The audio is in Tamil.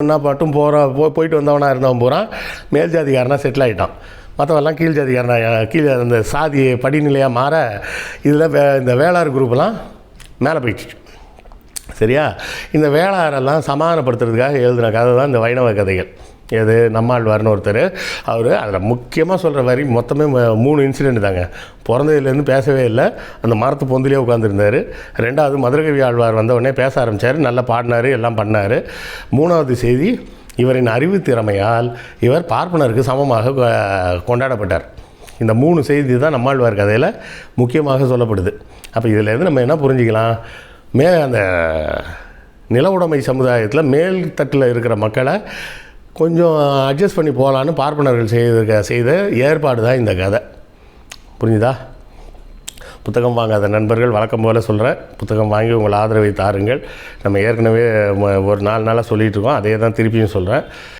என்ன மட்டும் போயிட்டு வந்தவனாக இருந்தவன் பூரா மேல் ஜாதிக்காரனாக செட்டில் ஆகிட்டான். மற்றவெல்லாம் கீழ் ஜாதிக்காரனாக கீழே அந்த சாதி படிநிலையாக மாற இதில் இந்த வேளார் குரூப்லாம் மேலே போயிடுச்சு. சரியா? இந்த வேளாரெல்லாம் சமாதானப்படுத்துறதுக்காக எழுதின கதை தான் இந்த வைணவ கதைகள். எது நம்மாழ்வார்னு ஒருத்தர், அவர் அதில் முக்கியமாக சொல்கிற வரி மொத்தமே 3 இன்சிடெண்ட் தாங்க. பிறந்ததுலேருந்து பேசவே இல்லை, அந்த மரத்து பொந்திலே உட்காந்துருந்தார். 2வது மதுரகவி ஆழ்வார் வந்தவுடனே பேச ஆரம்பித்தார், நல்லா பாடினார், எல்லாம் பண்ணார். 3வது செய்தி, இவரின் அறிவு திறமையால் இவர் பார்ப்பனருக்கு சமமாக கொண்டாடப்பட்டார். இந்த 3 செய்தி தான் நம்மாழ்வார் கதையில் முக்கியமாக சொல்லப்படுது. அப்போ இதிலேருந்து நம்ம என்ன புரிஞ்சிக்கலாம்? அந்த நில உடைமை சமுதாயத்தில் மேல் தட்டில் இருக்கிற மக்களை கொஞ்சம் அட்ஜஸ்ட் பண்ணி போகலான்னு பார்ப்பனர்கள் செய்த ஏற்பாடு தான் இந்த கதை. புரிஞ்சுதா? புத்தகம் வாங்காத நண்பர்கள் வழக்கம் போல் சொல்கிறேன், புத்தகம் வாங்கி உங்கள் ஆதரவை தாருங்கள். நம்ம ஏற்கனவே ஒரு 4 நாளாக சொல்லிகிட்டு இருக்கோம், அதே தான் திருப்பியும் சொல்கிறேன்.